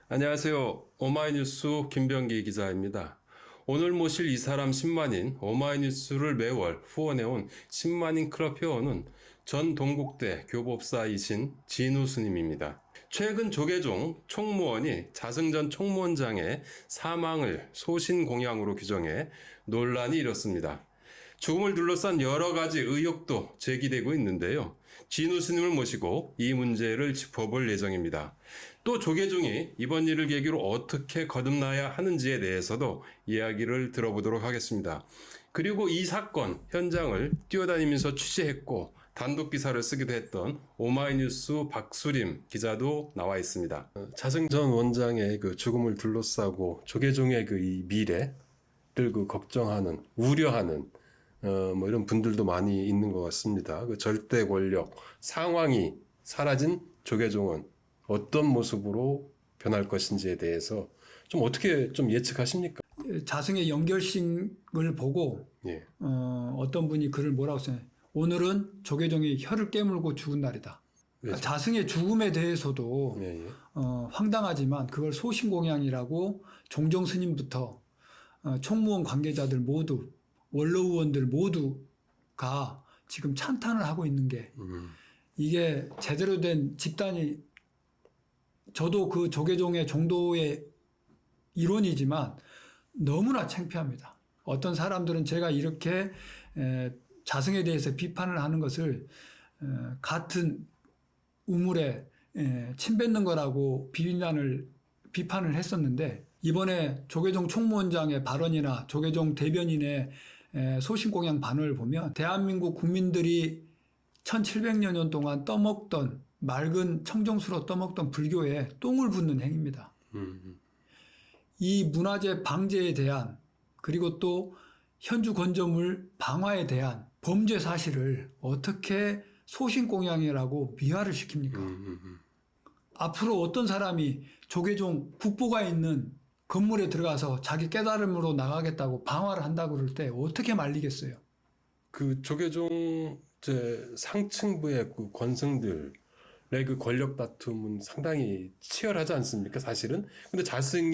안녕하세요. 오마이뉴스 김병기 기자입니다. 오늘 모실 이 사람 10만인 오마이뉴스를 매월 후원해온 10만인 클럽 회원은 전 동국대 교법사이신 진우 스님입니다. 최근 조계종 총무원이 자승 전 총무원장의 사망을 소신공양으로 규정해 논란이 일었습니다. 죽음을 둘러싼 여러 가지 의혹도 제기되고 있는데요. 진우 스님을 모시고 이 문제를 짚어볼 예정입니다. 또 조계종이 이번 일을 계기로 어떻게 거듭나야 하는지에 대해서도 이야기를 들어보도록 하겠습니다. 그리고 이 사건 현장을 뛰어다니면서 취재했고 단독 기사를 쓰기도 했던 오마이뉴스 박수림 기자도 나와 있습니다. 자승 전 원장의 그 죽음을 둘러싸고 조계종의 그 이 미래를 그 걱정하는, 우려하는 뭐 이런 분들도 많이 있는 것 같습니다. 그 절대 권력, 상황이 사라진 조계종은 어떤 모습으로 변할 것인지에 대해서 좀 어떻게 좀 예측하십니까? 자승의 연결식을 보고 예. 어떤 분이 글을 뭐라고 써요? 오늘은 조계종이 혀를 깨물고 죽은 날이다. 그러니까 자승의 죽음에 대해서도 예, 예. 황당하지만 그걸 소신공양이라고 종정 스님부터 총무원 관계자들 모두 원로의원들 모두가 지금 찬탄을 하고 있는 게 이게 제대로 된 집단이 저도 그 조계종의 종도의 일원이지만 너무나 창피합니다. 어떤 사람들은 제가 이렇게 자승에 대해서 비판을 하는 것을 같은 우물에 침 뱉는 거라고 비판을 했었는데 이번에 조계종 총무원장의 발언이나 조계종 대변인의 소신공양 반응을 보면 대한민국 국민들이 1700여 년 동안 떠먹던 맑은 청정수로 떠먹던 불교에 똥을 붓는 행위입니다. 이 문화재 방제에 대한 그리고 또 현주 건조물 방화에 대한 범죄 사실을 어떻게 소신공양이라고 미화를 시킵니까? 앞으로 어떤 사람이 조계종 국보가 있는 건물에 들어가서 자기 깨달음으로 나가겠다고 방화를 한다고 그럴 때 어떻게 말리겠어요? 그 조계종 상층부의 그 권승들의 그 권력 다툼은 상당히 치열하지 않습니까? 사실은. 근데 자승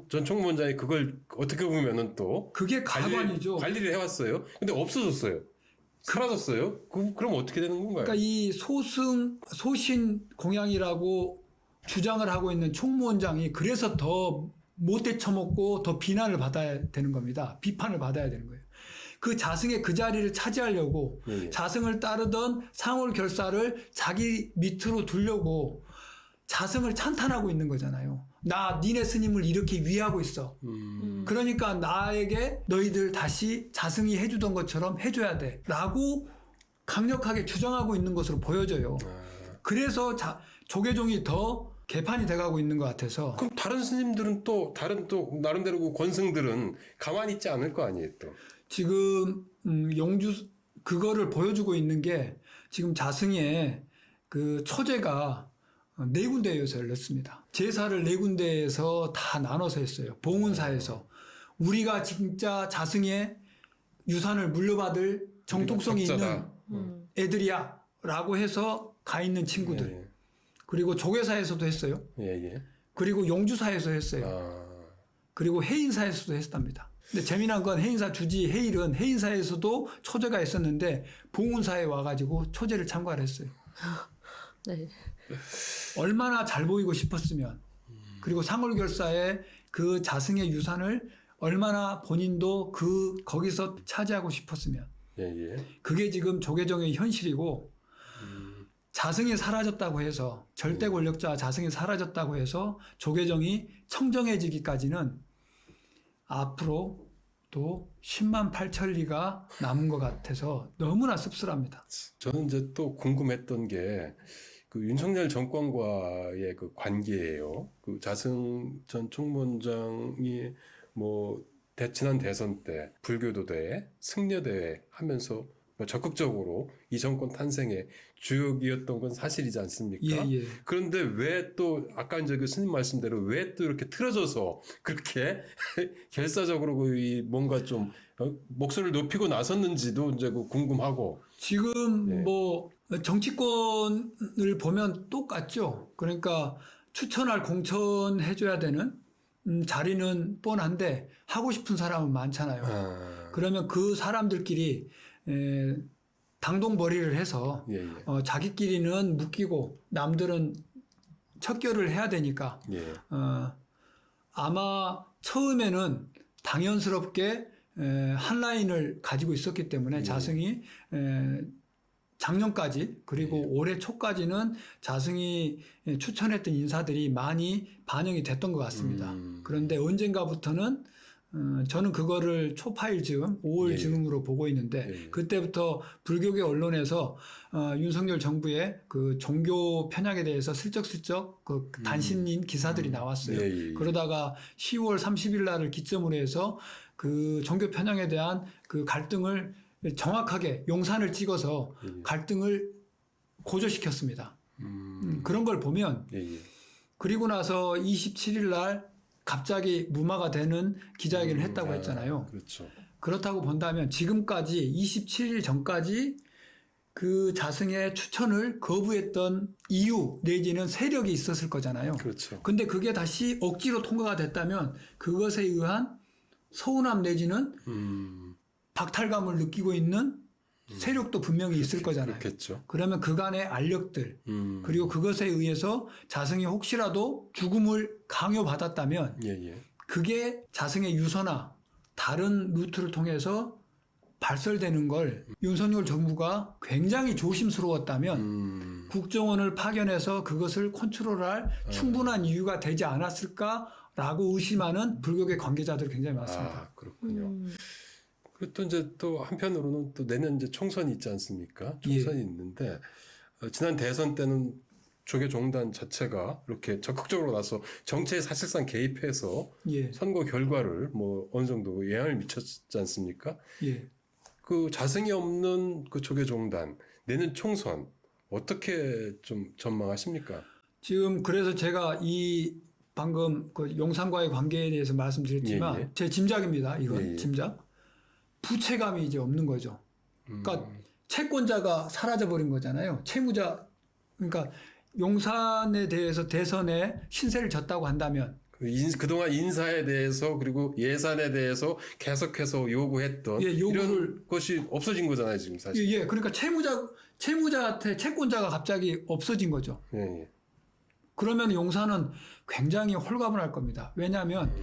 전 총무원장이 그걸 어떻게 보면은 또 그게 가관이죠. 관리를 해왔어요. 근데 없어졌어요. 사라졌어요. 그럼 어떻게 되는 건가요? 그러니까 이 소신 공양이라고 주장을 하고 있는 총무원장이 그래서 더 못돼 처먹고 더 비난을 받아야 되는 겁니다. 비판을 받아야 되는 거예요. 그 자승의 그 자리를 차지하려고 자승을 따르던 상홀결사를 자기 밑으로 두려고 자승을 찬탄하고 있는 거잖아요. 나 니네 스님을 이렇게 위하고 있어. 그러니까 나에게 너희들 다시 자승이 해주던 것처럼 해줘야 돼. 라고 강력하게 주장하고 있는 것으로 보여져요. 그래서 조계종이 더 개판이 돼가고 있는 것 같아서. 그럼 다른 스님들은 또 나름대로 그 권승들은 가만히 있지 않을 거 아니에요 또. 지금 그거를 보여주고 있는 게 지금 자승의 그 초제가 네 군데에서 열렸습니다. 제사를 네 군데에서 다 나눠서 했어요. 봉은사에서. 우리가 진짜 자승의 유산을 물려받을 정통성이 있는 애들이야 라고 해서 가 있는 친구들. 예. 그리고 조계사에서도 했어요. 예. 그리고 용주사에서 했어요. 그리고 해인사에서도 했답니다. 근데 재미난 건 해인사 주지 해일은 해인사에서도 초제가 있었는데 봉은사에 와가지고 초제를 참가를 했어요. 네. 얼마나 잘 보이고 싶었으면 그리고 상홀결사의 그 자승의 유산을 얼마나 본인도 거기서 차지하고 싶었으면 그게 지금 조계종의 현실이고 자승이 사라졌다고 해서 절대 권력자 자승이 사라졌다고 해서 조계종이 청정해지기까지는 앞으로 또 10만 8천리가 남은 것 같아서 너무나 씁쓸합니다. 저는 이제 또 궁금했던 게 그 윤석열 정권과의 그 관계예요. 그 자승 전 총무원장이 뭐 지난 대선 때 불교도대회, 승려대회 하면서 적극적으로 이 정권 탄생의 주역이었던 건 사실이지 않습니까? 예. 그런데 왜 또 아까 이제 그 스님 말씀대로 왜 또 이렇게 틀어져서 그렇게 결사적으로 이 뭔가 좀 목소리를 높이고 나섰는지도 이제 그 궁금하고. 지금 뭐 정치권을 보면 똑같죠. 그러니까 추천할 공천해줘야 되는 자리는 뻔한데 하고 싶은 사람은 많잖아요. 그러면 그 사람들끼리 당동벌이를 해서 예, 예. 자기끼리는 묶이고 남들은 척결을 해야 되니까 아마 처음에는 당연스럽게 한 라인을 가지고 있었기 때문에 자승이 작년까지 그리고 올해 초까지는 자승이 추천했던 인사들이 많이 반영이 됐던 것 같습니다. 그런데 언젠가부터는 저는 그거를 초파일 즈음, 5월 예. 즈음으로 보고 있는데 예. 그때부터 불교계 언론에서 윤석열 정부의 그 종교 편향에 대해서 슬쩍슬쩍 그 단신인 기사들이 나왔어요. 예, 예. 그러다가 10월 30일 날을 기점으로 해서 그 종교 편향에 대한 그 갈등을 정확하게 용산을 찍어서 갈등을 고조시켰습니다. 그런 걸 보면 예, 예. 그리고 나서 27일 날 갑자기 무마가 되는 기자회견을 했다고 했잖아요. 그렇죠. 그렇다고 본다면 지금까지 27일 전까지 그 자승의 추천을 거부했던 이유 내지는 세력이 있었을 거잖아요. 그렇죠. 근데 그게 다시 억지로 통과가 됐다면 그것에 의한 서운함 내지는 박탈감을 느끼고 있는 세력도 분명히 있을 거잖아요. 그렇겠죠. 그러면 그간의 알력들 그리고 그것에 의해서 자승이 혹시라도 죽음을 강요받았다면 예, 예. 그게 자승의 유서나 다른 루트를 통해서 발설되는 걸 윤석열 정부가 굉장히 조심스러웠다면 국정원을 파견해서 그것을 컨트롤할 충분한 이유가 되지 않았을까라고 의심하는 불교계 관계자들이 굉장히 많습니다. 아, 그렇군요. 그리고 또 이제 또 한편으로는 또 내년 이제 총선이 있지 않습니까? 총선이 있는데 지난 대선 때는 조계종단 자체가 이렇게 적극적으로 나서 정치에 사실상 개입해서 예, 선거 결과를 뭐 어느 정도 영향을 미쳤지 않습니까? 예. 그 자승이 없는 그 조계종단 내년 총선 어떻게 좀 전망하십니까? 지금 그래서 제가 이 방금 그 용산과의 관계에 대해서 말씀드렸지만 예, 예. 제 짐작입니다. 이건 예, 예. 짐작. 부채감이 이제 없는 거죠. 그러니까 채권자가 사라져버린 거잖아요. 채무자, 그러니까 용산에 대해서 대선에 신세를 졌다고 한다면 그동안 인사에 대해서 그리고 예산에 대해서 계속해서 요구했던 예, 요구를 이런 것이 없어진 거잖아요 지금 사실. 예, 그러니까 채무자한테 채권자가 갑자기 없어진 거죠. 예, 예. 그러면 용산은 굉장히 홀가분할 겁니다. 왜냐하면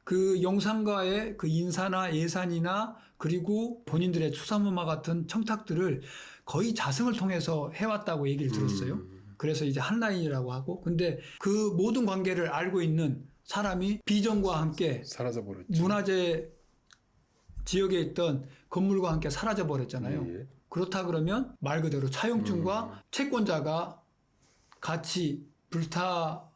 그 용산과의 그 인사나 예산이나 그리고 본인들의 수사무마 같은 청탁들을 거의 자승을 통해서 해왔다고 얘기를 들었어요. 그래서 이제 한 라인이라고 하고, 근데 그 모든 관계를 알고 있는 사람이 비전과 함께 사라져 버렸죠. 문화재 지역에 있던 건물과 함께 사라져 버렸잖아요. 예, 예. 그렇다 그러면 말 그대로 차용증과 채권자가 같이 불타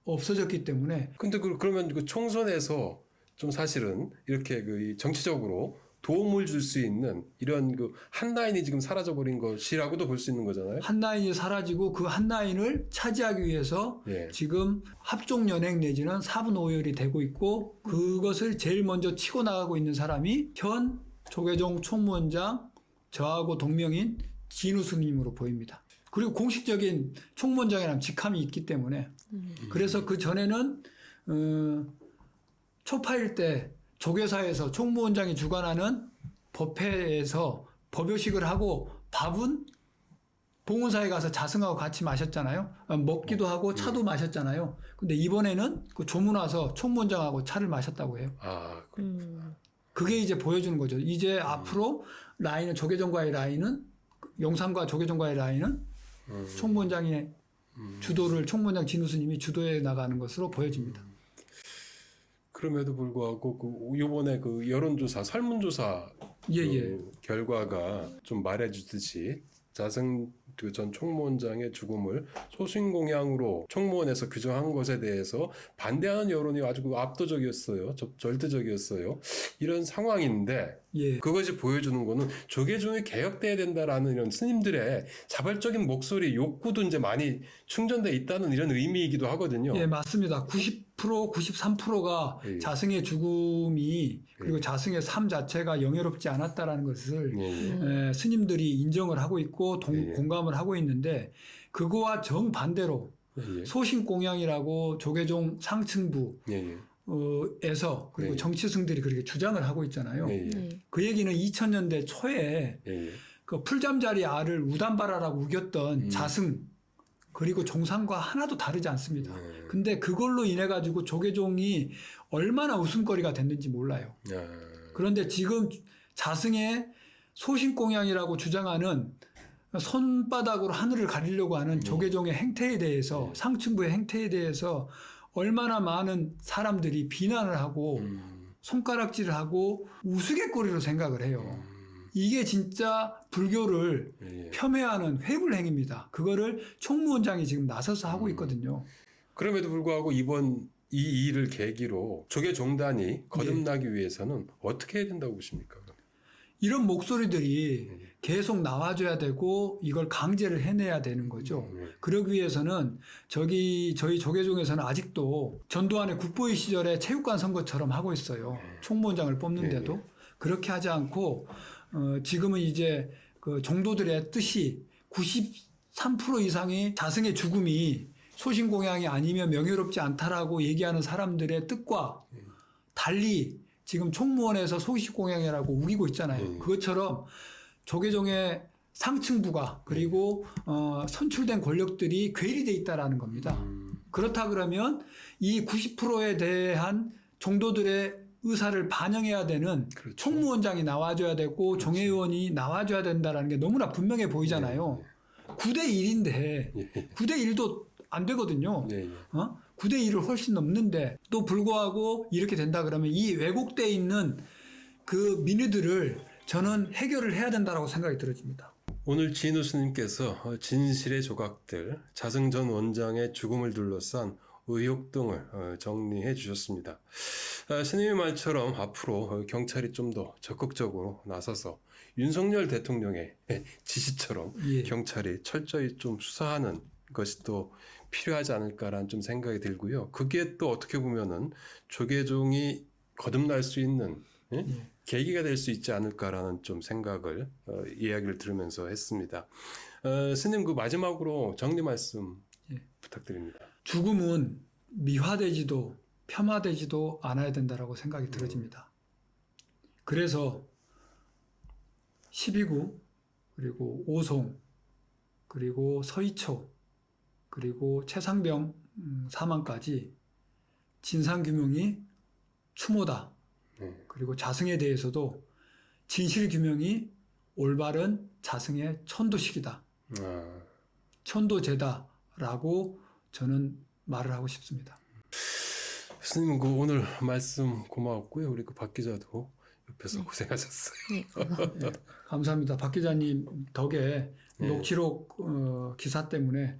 없어졌기 때문에 근데 그러면 그 총선에서 좀 사실은 이렇게 그 정치적으로 도움을 줄 수 있는 이런 그 한 라인이 지금 사라져 버린 것이라고도 볼 수 있는 거잖아요. 한 라인이 사라지고 그 한 라인을 차지하기 위해서 예. 지금 합종 연행 내지는 사분 오열이 되고 있고 그것을 제일 먼저 치고 나가고 있는 사람이 현 조계종 총무원장 저하고 동명인 진우 스님으로 보입니다. 그리고 공식적인 총무원장이라는 직함이 있기 때문에 그래서 그 전에는 초파일 때 조계사에서 총무원장이 주관하는 법회에서 법요식을 하고 밥은 봉은사에 가서 자승하고 같이 마셨잖아요. 먹기도 하고 차도 마셨잖아요. 근데 이번에는 그 조문 와서 총무원장하고 차를 마셨다고 해요. 아, 그게 이제 보여주는 거죠. 이제 앞으로 라인은 조계종과의 라인은 용산과 조계종과의 라인은 총무원장의 주도를 총무원장 진우 스님이 주도해 나가는 것으로 보여집니다. 그럼에도 불구하고 그 이번에 그 여론조사 설문조사 예, 그 예. 결과가 좀 말해주듯이 자승 그 전 총무원장의 죽음을 소신공양으로 총무원에서 규정한 것에 대해서 반대하는 여론이 아주 압도적이었어요. 절대적이었어요. 이런 상황인데 예. 그것이 보여주는 거는 조계종이 개혁돼야 된다라는 이런 스님들의 자발적인 목소리, 욕구도 이제 많이 충전돼 있다는 이런 의미이기도 하거든요. 예, 맞습니다. 90%, 93%가 예. 자승의 죽음이 그리고 자승의 삶 자체가 영예롭지 않았다라는 것을 예, 예. 스님들이 인정을 하고 있고 예. 공감을 하고 있는데 그거와 정반대로 예, 예. 소신공양이라고 조계종 상층부 예, 예. 에서 그리고 예. 정치승들이 그렇게 주장을 하고 있잖아요. 예, 예. 네. 그 얘기는 2000년대 초에 예, 예. 그 풀잠자리 알을 우담바라라고 우겼던 자승 그리고 종상과 하나도 다르지 않습니다. 근데 그걸로 인해 가지고 조계종이 얼마나 웃음거리가 됐는지 몰라요. 야. 그런데 지금 자승의 소신공양이라고 주장하는 손바닥으로 하늘을 가리려고 하는 조계종의 행태에 대해서 상층부의 행태에 대해서 얼마나 많은 사람들이 비난을 하고 손가락질을 하고 우스갯거리로 생각을 해요. 이게 진짜 불교를 예, 예. 폄훼하는 회불행입니다. 그거를 총무원장이 지금 나서서 하고 있거든요. 그럼에도 불구하고 이번 이 일을 계기로 조계종단이 거듭나기 위해서는 어떻게 해야 된다고 보십니까? 이런 목소리들이 계속 나와줘야 되고 이걸 강제를 해내야 되는 거죠. 그러기 위해서는 저희 조계종에서는 아직도 전두환의 국보위 시절에 체육관 선거처럼 하고 있어요. 총무원장을 뽑는데도 그렇게 하지 않고 지금은 이제 그 종도들의 뜻이 93% 이상이 자승의 죽음이 소신공양이 아니면 명예롭지 않다라고 얘기하는 사람들의 뜻과 달리 지금 총무원에서 소신공양이라고 우기고 있잖아요. 그것처럼 조계종의 상층부가 그리고 선출된 권력들이 괴리돼 있다라는 겁니다. 그렇다 그러면 이 90%에 대한 종도들의 의사를 반영해야 되는 그렇죠. 총무원장이 나와줘야 되고 종회의원이 나와줘야 된다는 게 너무나 분명해 보이잖아요. 9대 1인데 9대 1도 안 되거든요. 예, 예. 9대 1을 훨씬 넘는데 또 불구하고 이렇게 된다 그러면 이 왜곡돼 있는 그 민의들을 저는 해결을 해야 된다고 생각이 들어집니다. 오늘 진우 스님께서 진실의 조각들, 자승 전 원장의 죽음을 둘러싼 의혹 등을 정리해 주셨습니다. 스님의 말처럼 앞으로 경찰이 좀 더 적극적으로 나서서 윤석열 대통령의 지시처럼 예. 경찰이 철저히 좀 수사하는 것이 또 필요하지 않을까라는 좀 생각이 들고요. 그게 또 어떻게 보면은 조계종이 거듭날 수 있는 계기가 될 수 있지 않을까라는 좀 생각을 이야기를 들으면서 했습니다. 스님 그 마지막으로 정리 말씀 부탁드립니다. 죽음은 미화되지도 폄하되지도 않아야 된다라고 생각이 들어집니다. 그래서 12구 그리고 오송 그리고 서희초 그리고 최상병 사망까지 진상규명이 추모다. 그리고 자승에 대해서도 진실규명이 올바른 자승의 천도식이다. 천도제다라고 저는 말을 하고 싶습니다. 스님 그 오늘 말씀 고마웠고요. 우리 그 박 기자도 옆에서 고생하셨어요. 네, 감사합니다. 감사합니다. 박 기자님 덕에 녹취록 기사 때문에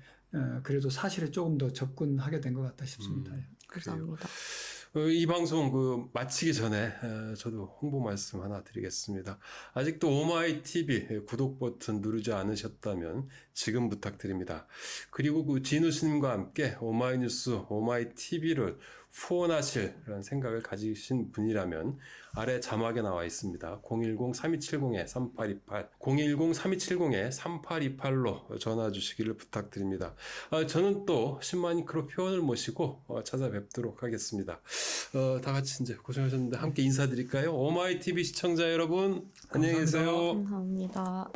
그래도 사실에 조금 더 접근하게 된 것 같다 싶습니다. 감사합니다. 이 방송 그 마치기 전에 저도 홍보 말씀 하나 드리겠습니다. 아직도 오마이TV 구독 버튼 누르지 않으셨다면 지금 부탁드립니다. 그리고 그 진우 스님과 함께 오마이뉴스, 오마이TV를 후원하실 그런 생각을 가지신 분이라면 아래 자막에 나와 있습니다. 010-3270-3828 010-3270-3828로 전화 주시기를 부탁드립니다. 저는 또 10만인 크로 표현을 모시고 찾아뵙도록 하겠습니다. 다 같이 이제 고생하셨는데 함께 인사드릴까요? 오마이TV 시청자 여러분 안녕히 계세요. 감사합니다.